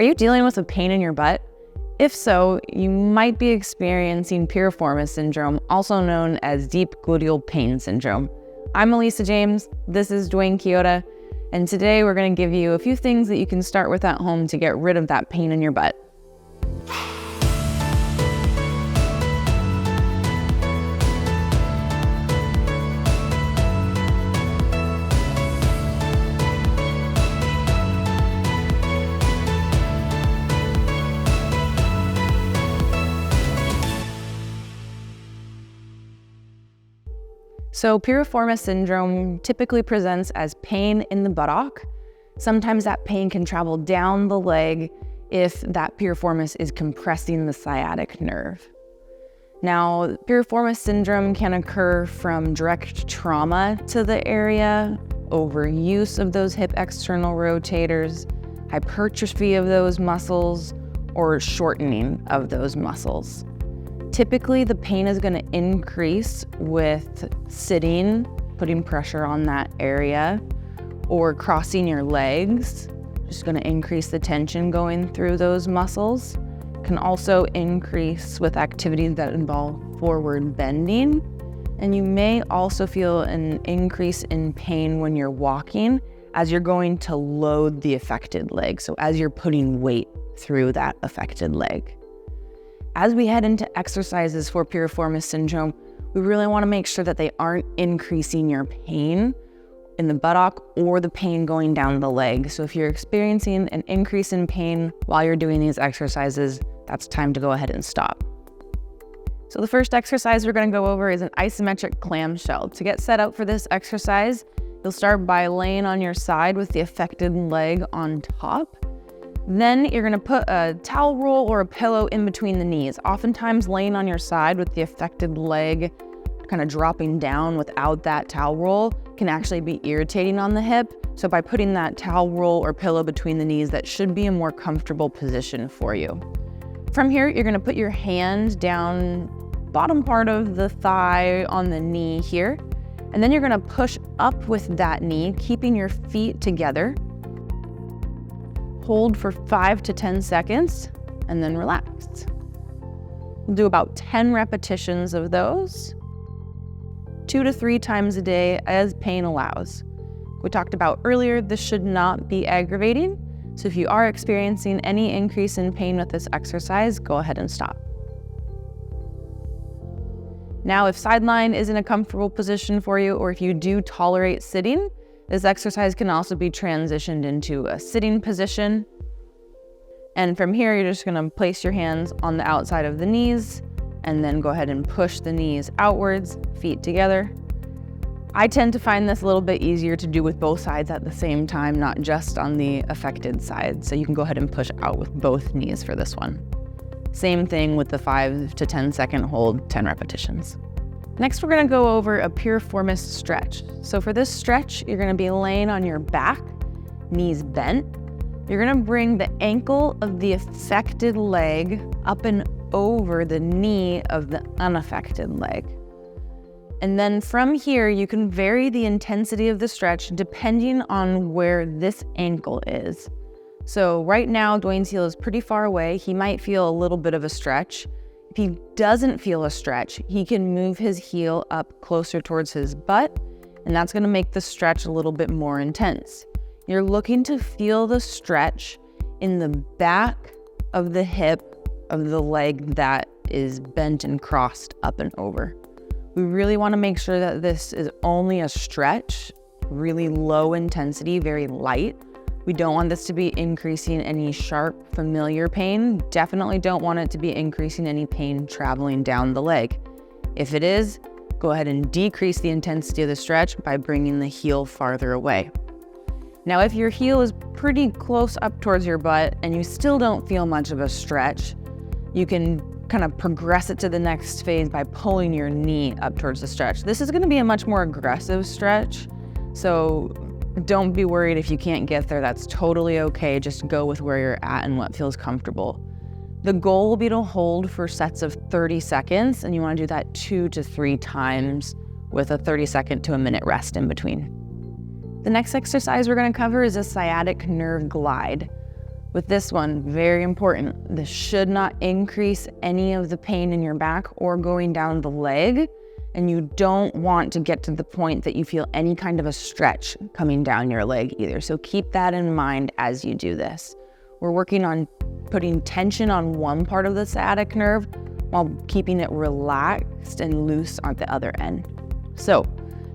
Are you dealing with a pain in your butt? If so, you might be experiencing piriformis syndrome, also known as deep gluteal pain syndrome. I'm Elisa James, this is Dwayne Kyoto, and today we're going to give you a few things that you can start with at home to get rid of that pain in your butt. So piriformis syndrome typically presents as pain in the buttock. Sometimes that pain can travel down the leg if that piriformis is compressing the sciatic nerve. Now, piriformis syndrome can occur from direct trauma to the area, overuse of those hip external rotators, hypertrophy of those muscles, or shortening of those muscles. Typically, the pain is going to increase with sitting, putting pressure on that area, or crossing your legs, just going to increase the tension going through those muscles. Can also increase with activities that involve forward bending. And you may also feel an increase in pain when you're walking as you're going to load the affected leg. So as you're putting weight through that affected leg. As we head into exercises for piriformis syndrome, we really want to make sure that they aren't increasing your pain in the buttock or the pain going down the leg. So if you're experiencing an increase in pain while you're doing these exercises, that's time to go ahead and stop. So the first exercise we're going to go over is an isometric clamshell. To get set up for this exercise, you'll start by laying on your side with the affected leg on top. Then you're going to put a towel roll or a pillow in between the knees. Oftentimes laying on your side with the affected leg kind of dropping down without that towel roll can actually be irritating on the hip. So by putting that towel roll or pillow between the knees, that should be a more comfortable position for you. From here, you're going to put your hand down bottom part of the thigh on the knee here. And then you're going to push up with that knee, keeping your feet together. Hold for 5 to 10 seconds and then relax. We'll do about 10 repetitions of those, 2 to 3 times a day as pain allows. We talked about earlier, this should not be aggravating. So if you are experiencing any increase in pain with this exercise, go ahead and stop. Now, if sideline isn't a comfortable position for you, or if you do tolerate sitting, this exercise can also be transitioned into a sitting position. And from here, you're just gonna place your hands on the outside of the knees and then go ahead and push the knees outwards, feet together. I tend to find this a little bit easier to do with both sides at the same time, not just on the affected side. So you can go ahead and push out with both knees for this one. Same thing with the 5 to 10 second hold, 10 repetitions. Next, we're going to go over a piriformis stretch. So for this stretch, you're going to be laying on your back, knees bent. You're going to bring the ankle of the affected leg up and over the knee of the unaffected leg. And then from here, you can vary the intensity of the stretch depending on where this ankle is. So right now, Dwayne's heel is pretty far away. He might feel a little bit of a stretch. If he doesn't feel a stretch, he can move his heel up closer towards his butt, and that's going to make the stretch a little bit more intense. You're looking to feel the stretch in the back of the hip of the leg that is bent and crossed up and over. We really want to make sure that this is only a stretch, really low intensity, very light. We don't want this to be increasing any sharp, familiar pain. Definitely don't want it to be increasing any pain traveling down the leg. If it is, go ahead and decrease the intensity of the stretch by bringing the heel farther away. Now, if your heel is pretty close up towards your butt and you still don't feel much of a stretch, you can kind of progress it to the next phase by pulling your knee up towards the stretch. This is going to be a much more aggressive stretch, so don't be worried if you can't get there. That's totally okay. Just go with where you're at and what feels comfortable. The goal will be to hold for sets of 30 seconds, and you want to do that 2 to 3 times with a 30-second to a minute rest in between. The next exercise we're going to cover is a sciatic nerve glide. With this one, very important, this should not increase any of the pain in your back or going down the leg. And you don't want to get to the point that you feel any kind of a stretch coming down your leg either. So keep that in mind as you do this. We're working on putting tension on one part of the sciatic nerve while keeping it relaxed and loose on the other end. So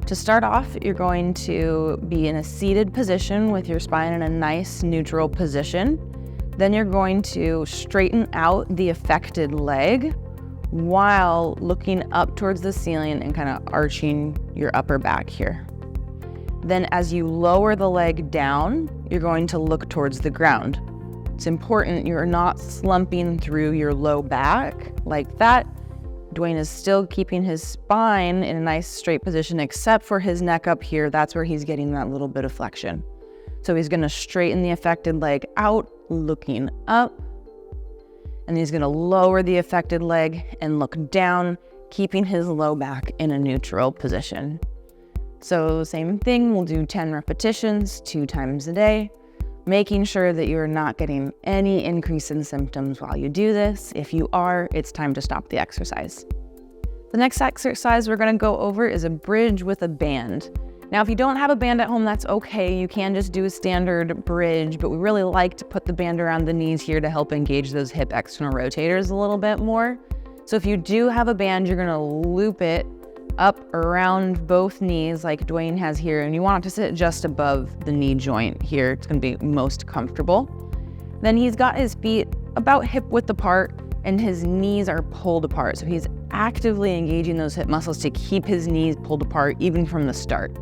to start off, you're going to be in a seated position with your spine in a nice neutral position. Then you're going to straighten out the affected leg while looking up towards the ceiling and kind of arching your upper back here. Then as you lower the leg down, you're going to look towards the ground. It's important you're not slumping through your low back like that. Dwayne is still keeping his spine in a nice straight position except for his neck up here. That's where he's getting that little bit of flexion. So he's gonna straighten the affected leg out, looking up, and he's gonna lower the affected leg and look down, keeping his low back in a neutral position. So same thing, we'll do 10 repetitions 2 times a day, making sure that you're not getting any increase in symptoms while you do this. If you are, it's time to stop the exercise. The next exercise we're gonna go over is a bridge with a band. Now, if you don't have a band at home, that's okay. You can just do a standard bridge, but we really like to put the band around the knees here to help engage those hip external rotators a little bit more. So if you do have a band, you're gonna loop it up around both knees like Dwayne has here, and you want it to sit just above the knee joint here. It's gonna be most comfortable. Then he's got his feet about hip width apart and his knees are pulled apart. So he's actively engaging those hip muscles to keep his knees pulled apart even from the start.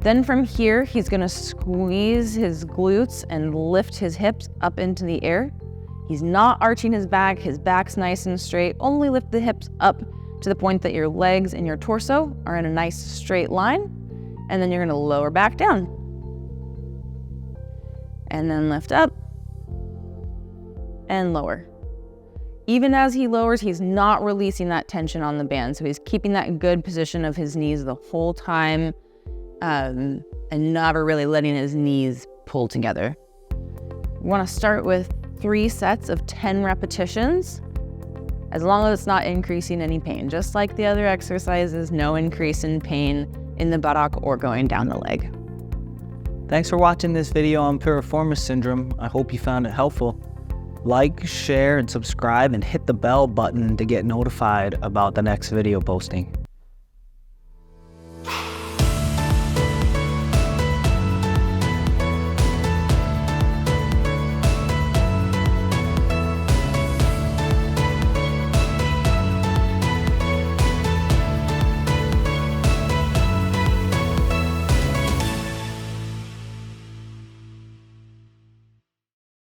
Then from here, he's gonna squeeze his glutes and lift his hips up into the air. He's not arching his back's nice and straight. Only lift the hips up to the point that your legs and your torso are in a nice straight line, and then you're gonna lower back down. And then lift up and lower. Even as he lowers, he's not releasing that tension on the band, so he's keeping that good position of his knees the whole time, and never really letting his knees pull together. We wanna start with 3 sets of 10 repetitions, as long as it's not increasing any pain. Just like the other exercises, no increase in pain in the buttock or going down the leg. Thanks for watching this video on piriformis syndrome. I hope you found it helpful. Like, share, and subscribe, and hit the bell button to get notified about the next video posting.